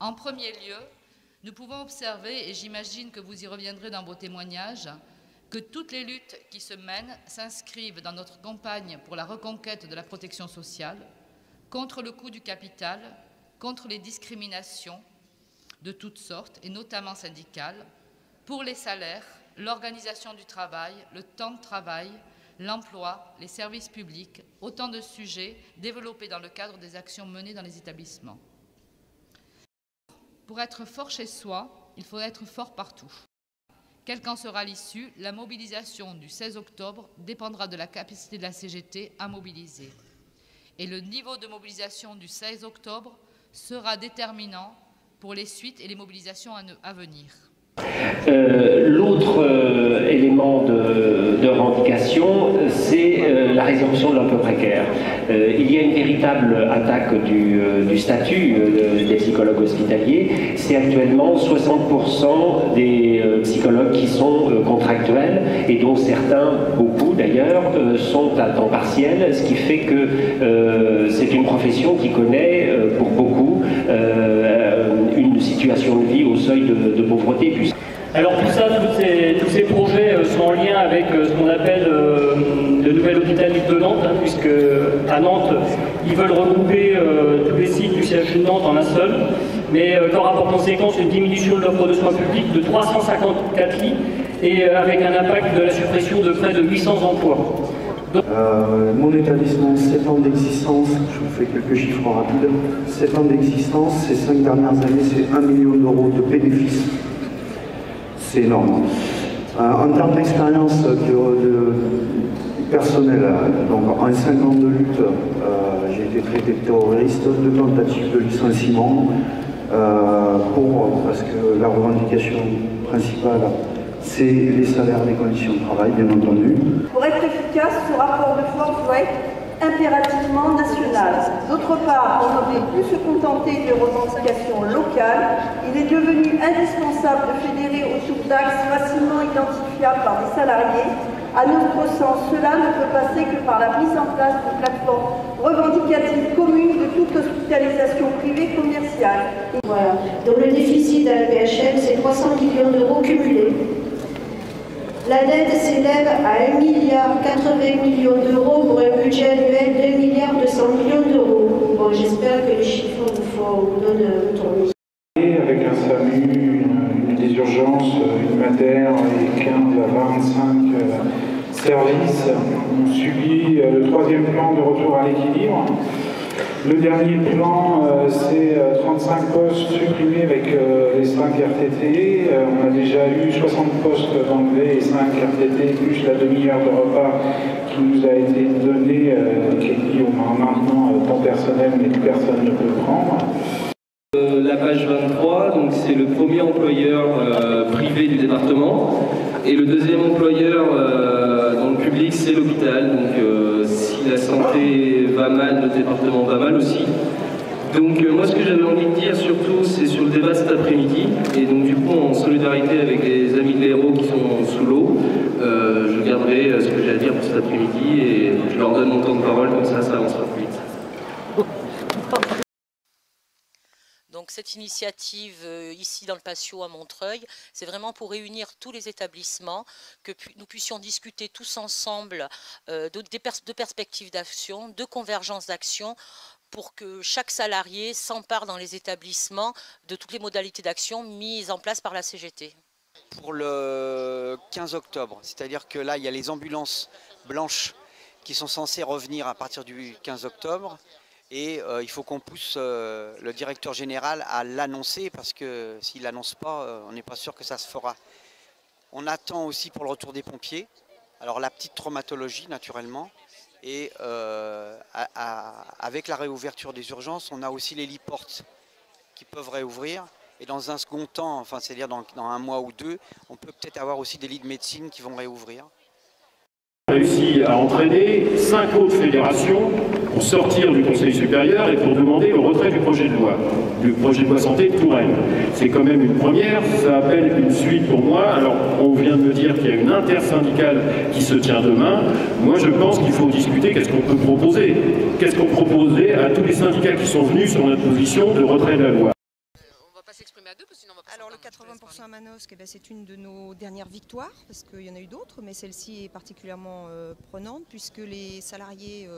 En premier lieu, nous pouvons observer, et j'imagine que vous y reviendrez dans vos témoignages, que toutes les luttes qui se mènent s'inscrivent dans notre campagne pour la reconquête de la protection sociale, contre le coût du capital, contre les discriminations de toutes sortes, et notamment syndicales, pour les salaires, l'organisation du travail, le temps de travail, l'emploi, les services publics, autant de sujets développés dans le cadre des actions menées dans les établissements. Pour être fort chez soi, il faut être fort partout. Quelle qu'en sera l'issue, la mobilisation du 16 octobre dépendra de la capacité de la CGT à mobiliser. Et le niveau de mobilisation du 16 octobre sera déterminant pour les suites et les mobilisations à venir. L'autre élément de revendication, c'est la résorption de l'emploi précaire. Il y a une véritable attaque du statut des psychologues hospitaliers. C'est actuellement 60% des psychologues qui sont contractuels et dont certains, beaucoup d'ailleurs, sont à temps partiel, ce qui fait que c'est une profession qui connaît pour beaucoup une situation de vie au seuil de pauvreté. Alors tout ça, tous ces projets sont en lien avec ce qu'on appelle le nouvel hôpital de Nantes, hein, puisque à Nantes, ils veulent regrouper tous les sites du CHU de Nantes en un seul, mais qu'aura pour conséquence une diminution de l'offre de soins publics de 354 lits et avec un impact de la suppression de près de 800 emplois. Mon établissement, 7 ans d'existence, je vous fais quelques chiffres rapides, 7 ans d'existence, ces 5 dernières années, c'est 1 million d'euros de bénéfices. C'est énorme. En termes d'expérience personnelle, donc en 5 ans de lutte, j'ai été traité de terroriste, 2 tentatives de licenciement, parce que la revendication principale, c'est les salaires, les conditions de travail, bien entendu. Pour être efficace, ce rapport de force doit être impérativement national. D'autre part, on ne peut plus se contenter de revendications locales. Il est devenu indispensable de fédérer autour d'axes facilement identifiables par des salariés. À notre sens, cela ne peut passer que par la mise en place de plateformes revendicatives communes de toute hospitalisation privée commerciale. Voilà. Donc le déficit de la PHM, c'est 300 millions d'euros cumulés. La dette s'élève à 1,80 milliard d'euros pour un budget annuel de 2,2 milliards d'euros. Bon, j'espère que les chiffres vous donnent un tournis. Avec un SAMU, des urgences, une mater et 15 à 25 services, on subit le 3e plan de retour à l'équilibre. Le dernier plan, c'est 35 postes supprimés avec les 5 RTT. On a déjà eu 60 postes enlevés et 5 RTT, plus la demi-heure de repas qui nous a été donnée, qui est liée au maintenant temps personnel, mais que personne ne peut prendre. La page 23, donc c'est le premier employeur privé du département. Et le deuxième employeur dans le public, c'est l'hôpital. Donc si la santé va mal, le département va mal aussi. Donc moi ce que j'avais envie de dire surtout, c'est sur le débat cet après-midi. Et donc du coup en solidarité avec les amis de l'Hérault qui sont sous l'eau, je garderai ce que j'ai à dire pour cet après-midi et je leur donne mon temps de parole, comme ça avancera plus vite. Donc cette initiative ici dans le patio à Montreuil, c'est vraiment pour réunir tous les établissements, que nous puissions discuter tous ensemble de perspectives d'action, de convergence d'action, pour que chaque salarié s'empare dans les établissements de toutes les modalités d'action mises en place par la CGT. Pour le 15 octobre, c'est-à-dire que là il y a les ambulances blanches qui sont censées revenir à partir du 15 octobre. Et il faut qu'on pousse le directeur général à l'annoncer parce que s'il ne l'annonce pas, on n'est pas sûr que ça se fera. On attend aussi pour le retour des pompiers, alors la petite traumatologie naturellement, et avec la réouverture des urgences, on a aussi les lits portes qui peuvent réouvrir. Et dans un second temps, enfin c'est-à-dire dans 1 mois ou 2, on peut peut-être avoir aussi des lits de médecine qui vont réouvrir. On a réussi à entraîner 5 autres fédérations pour sortir du Conseil supérieur et pour demander le retrait du projet de loi santé de Touraine. C'est quand même une première, ça appelle une suite pour moi. Alors on vient de me dire qu'il y a une intersyndicale qui se tient demain. Moi je pense qu'il faut discuter qu'est-ce qu'on peut proposer. Qu'est-ce qu'on proposait à tous les syndicats qui sont venus sur notre position de retrait de la loi. On 80% à Manosque, c'est une de nos dernières victoires, parce qu'il y en a eu d'autres, mais celle-ci est particulièrement prenante, puisque les salariés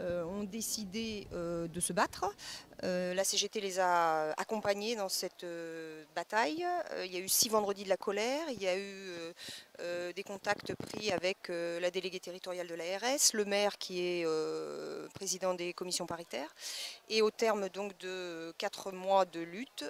ont décidé de se battre. La CGT les a accompagnés dans cette bataille. Il y a eu 6 vendredis de la colère, il y a eu des contacts pris avec la déléguée territoriale de l'ARS, le maire qui est président des commissions paritaires. Et au terme donc de 4 mois de lutte,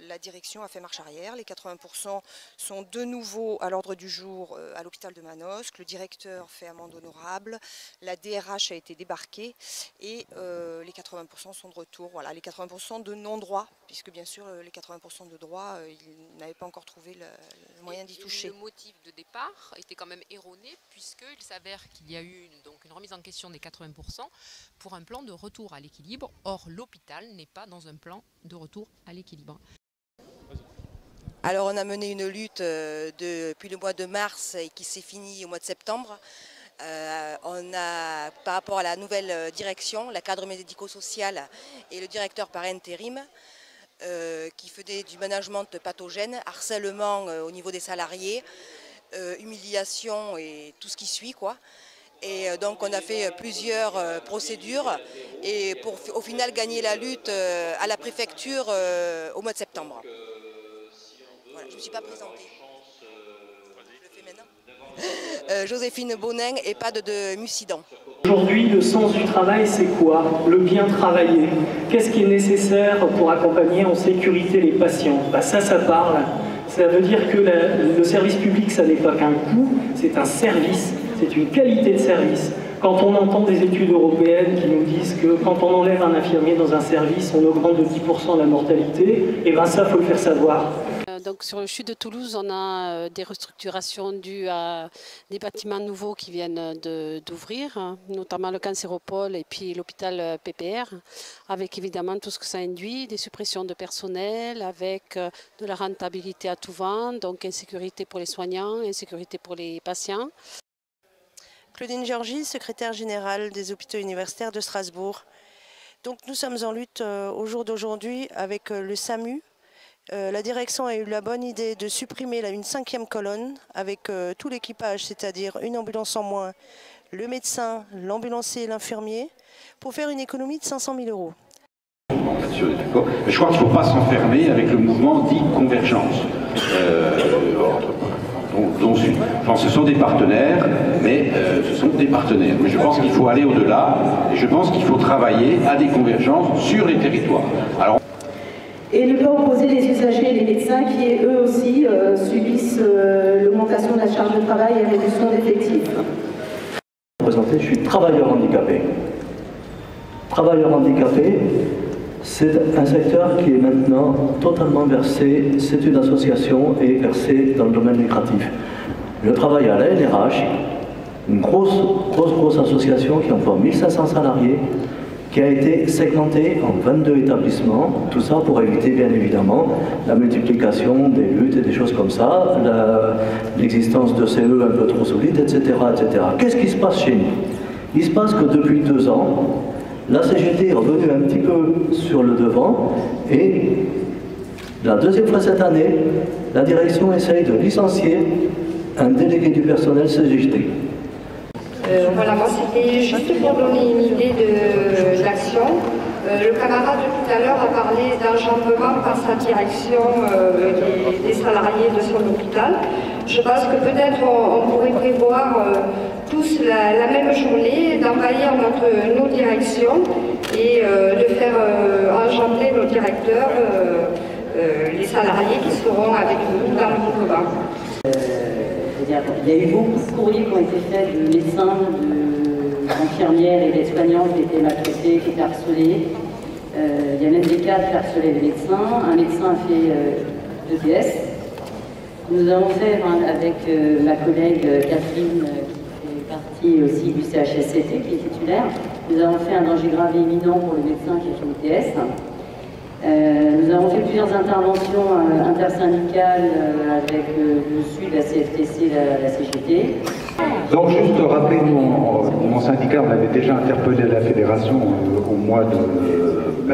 la direction a fait marche arrière. Les 80% sont de nouveau à l'ordre du jour à l'hôpital de Manosque. Le directeur fait amende honorable, la DRH a été débarquée et les 80% sont de retour. Voilà, les 80% de non-droit, puisque bien sûr les 80% de droit, ils n'avaient pas encore trouvé le moyen d'y toucher. Le motif de départ était quand même erroné, puisqu'il s'avère qu'il y a eu une remise en question des 80% pour un plan de retour à l'équilibre. Or, l'hôpital n'est pas dans un plan de retour à l'équilibre. Alors on a mené une lutte depuis le mois de mars et qui s'est finie au mois de septembre. On a, par rapport à la nouvelle direction, la cadre médico-social et le directeur par intérim, qui faisait du management pathogène, harcèlement au niveau des salariés, humiliation et tout ce qui suit, quoi. Et donc on a fait plusieurs procédures et pour au final gagner la lutte à la préfecture au mois de septembre. Voilà, je ne me suis pas présentée. Je le fais maintenant. Joséphine Bonin, EHPAD de Mussidan. Aujourd'hui, le sens du travail, c'est quoi? Le bien travailler. Qu'est-ce qui est nécessaire pour accompagner en sécurité les patients? Ça parle. Ça veut dire que le service public, ça n'est pas qu'un coût, c'est un service, c'est une qualité de service. Quand on entend des études européennes qui nous disent que quand on enlève un infirmier dans un service, on augmente de 10% la mortalité, et bien ça, il faut le faire savoir. Donc sur le CHU de Toulouse, on a des restructurations dues à des bâtiments nouveaux qui viennent d'ouvrir, notamment le cancéropole et puis l'hôpital PPR, avec évidemment tout ce que ça induit, des suppressions de personnel, avec de la rentabilité à tout vent, donc insécurité pour les soignants, insécurité pour les patients. Claudine Georgie, secrétaire générale des hôpitaux universitaires de Strasbourg. Donc nous sommes en lutte au jour d'aujourd'hui avec le SAMU. La direction a eu la bonne idée de supprimer une 5e colonne avec tout l'équipage, c'est-à-dire une ambulance en moins, le médecin, l'ambulancier et l'infirmier, pour faire une économie de 500 000 €. Je crois qu'il ne faut pas s'enfermer avec le mouvement dit convergence. Je pense que ce sont des partenaires, mais ce sont des partenaires. Mais je pense qu'il faut aller au-delà et je pense qu'il faut travailler à des convergences sur les territoires. Alors, et ne pas opposer les usagers et les médecins qui, eux aussi, subissent l'augmentation de la charge de travail et la réduction d'effectifs. Je suis travailleur handicapé. Travailleur handicapé, c'est un secteur qui est maintenant totalement versé, c'est une association et versé dans le domaine lucratif. Je travaille à la NRH, une grosse association qui emploie 1500 salariés, qui a été segmentée en 22 établissements, tout ça pour éviter bien évidemment la multiplication des luttes et des choses comme ça, l'existence de CE un peu trop solides, etc. etc. Qu'est-ce qui se passe chez nous? Il se passe que depuis 2 ans, la CGT est revenue un petit peu sur le devant et la 2e fois cette année, la direction essaye de licencier un délégué du personnel CGT. Voilà, moi c'était juste pour donner une idée de l'action. Le camarade tout à l'heure a parlé d'enjambement par sa direction des salariés de son hôpital. Je pense que peut-être on pourrait prévoir tous la même journée d'envahir nos directions et de faire enjamber nos directeurs, les salariés qui seront avec nous dans le mouvement. Il y a eu beaucoup de courriers qui ont été faits de médecins, d'infirmières et d'aides-soignants qui étaient maltraités, qui étaient harcelés. Il y a même des cas de harceler les médecins. Un médecin a fait 2 TS. Nous avons fait avec ma collègue Catherine, qui fait partie aussi du CHSCT, qui est titulaire, nous avons fait un danger grave et imminent pour le médecin qui a fait une TS. Nous avons fait plusieurs interventions intersyndicales avec le Sud, la CFTC, la CGT. Donc juste rappeler, mon syndicat, on avait déjà interpellé la fédération au mois de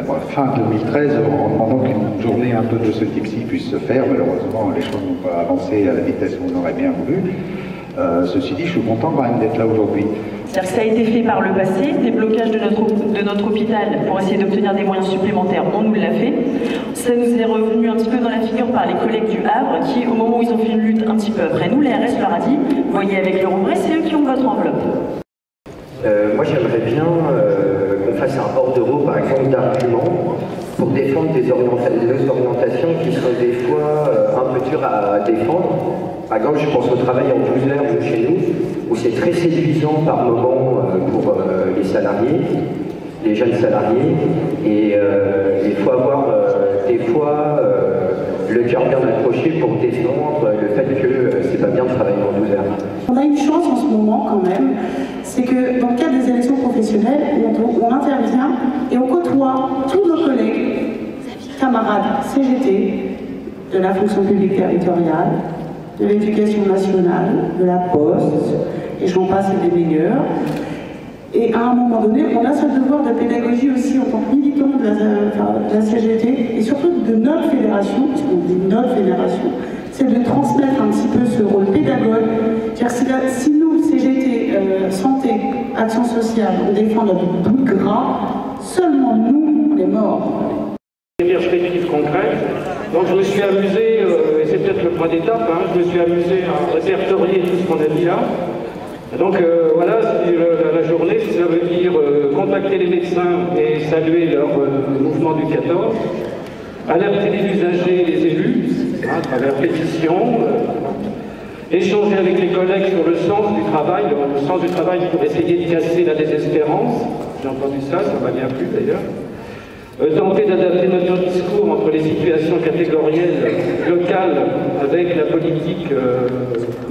fin 2013 en demandant qu'une journée un peu de ce type-ci puisse se faire. Malheureusement, les choses n'ont pas avancé à la vitesse où on aurait bien voulu. Ceci dit, je suis content quand même d'être là aujourd'hui. C'est-à-dire que ça a été fait par le passé, des blocages de notre hôpital pour essayer d'obtenir des moyens supplémentaires, on nous l'a fait. Ça nous est revenu un petit peu dans la figure par les collègues du Havre qui, au moment où ils ont fait une lutte un petit peu après nous, l'ARS leur a dit « Voyez avec l'Eurobré, c'est eux qui ont votre enveloppe ». Moi j'aimerais bien qu'on fasse un bordereau par exemple d'arguments pour défendre des orientations qui sont des fois un peu dures à défendre. Par exemple, je pense au travail en 12 heures chez nous, où c'est très séduisant par moment pour les salariés, les jeunes salariés, et il faut avoir des fois le cœur bien accroché pour défendre le fait que c'est pas bien de travailler en 12 heures. On a une chance en ce moment quand même, c'est que dans le cadre des élections professionnelles, on intervient et on côtoie tous nos collègues, camarades CGT, de la fonction publique territoriale, de l'éducation nationale, de la poste, et j'en passe et des meilleurs. Et à un moment donné, on a ce devoir de pédagogie aussi en tant que militant de la CGT, et surtout de notre fédération, parce qu'on dit notre fédération, c'est de transmettre un petit peu ce rôle pédagogue. Car si nous, CGT, santé, action sociale, on défend notre bout de gras, seulement nous, on est morts. Des perspectives concrètes. Donc je me suis amusé, et c'est peut-être le point d'étape, hein, je me suis amusé à répertorier tout ce qu'on a dit là. Donc voilà, la journée, ça veut dire contacter les médecins et saluer leur mouvement du 14, alerter les usagers et les élus, à travers pétition, échanger avec les collègues sur le sens du travail pour essayer de casser la désespérance. J'ai entendu ça, ça m'a bien plu d'ailleurs. Tenter d'adapter notre discours entre les situations catégorielles locales avec la politique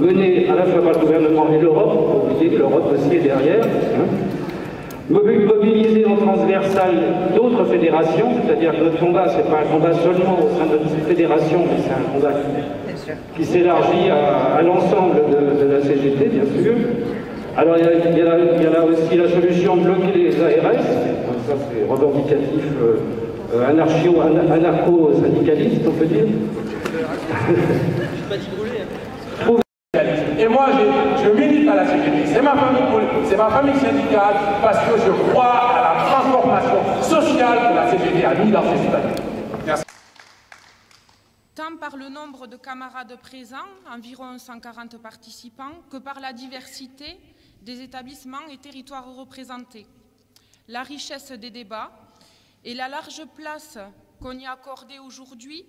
menée à la fois par le gouvernement et l'Europe, pour oublier que l'Europe aussi est derrière. Mobiliser en transversal d'autres fédérations, c'est-à-dire que notre combat, ce n'est pas un combat seulement au sein de notre fédération, mais c'est un combat qui s'élargit à l'ensemble de la CGT, bien sûr. Alors il y a aussi la solution de bloquer les ARS, ça c'est revendicatif anarcho-syndicaliste, on peut dire. Et moi je milite à la CGT, c'est ma famille syndicale, parce que je crois à la transformation sociale que la CGT a mis dans ses statuts. Merci. Tant par le nombre de camarades présents, environ 140 participants, que par la diversité des établissements et territoires représentés. La richesse des débats et la large place qu'on y a accordée aujourd'hui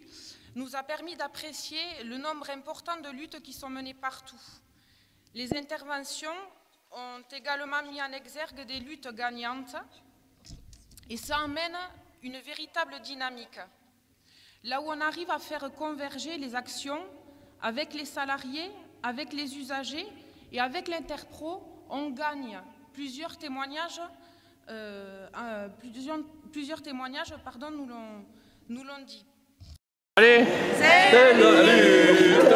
nous a permis d'apprécier le nombre important de luttes qui sont menées partout. Les interventions ont également mis en exergue des luttes gagnantes et ça emmène une véritable dynamique. Là où on arrive à faire converger les actions avec les salariés, avec les usagers et avec l'Interpro, on gagne. Plusieurs témoignages nous l'ont dit. Allez, c'est la lutte.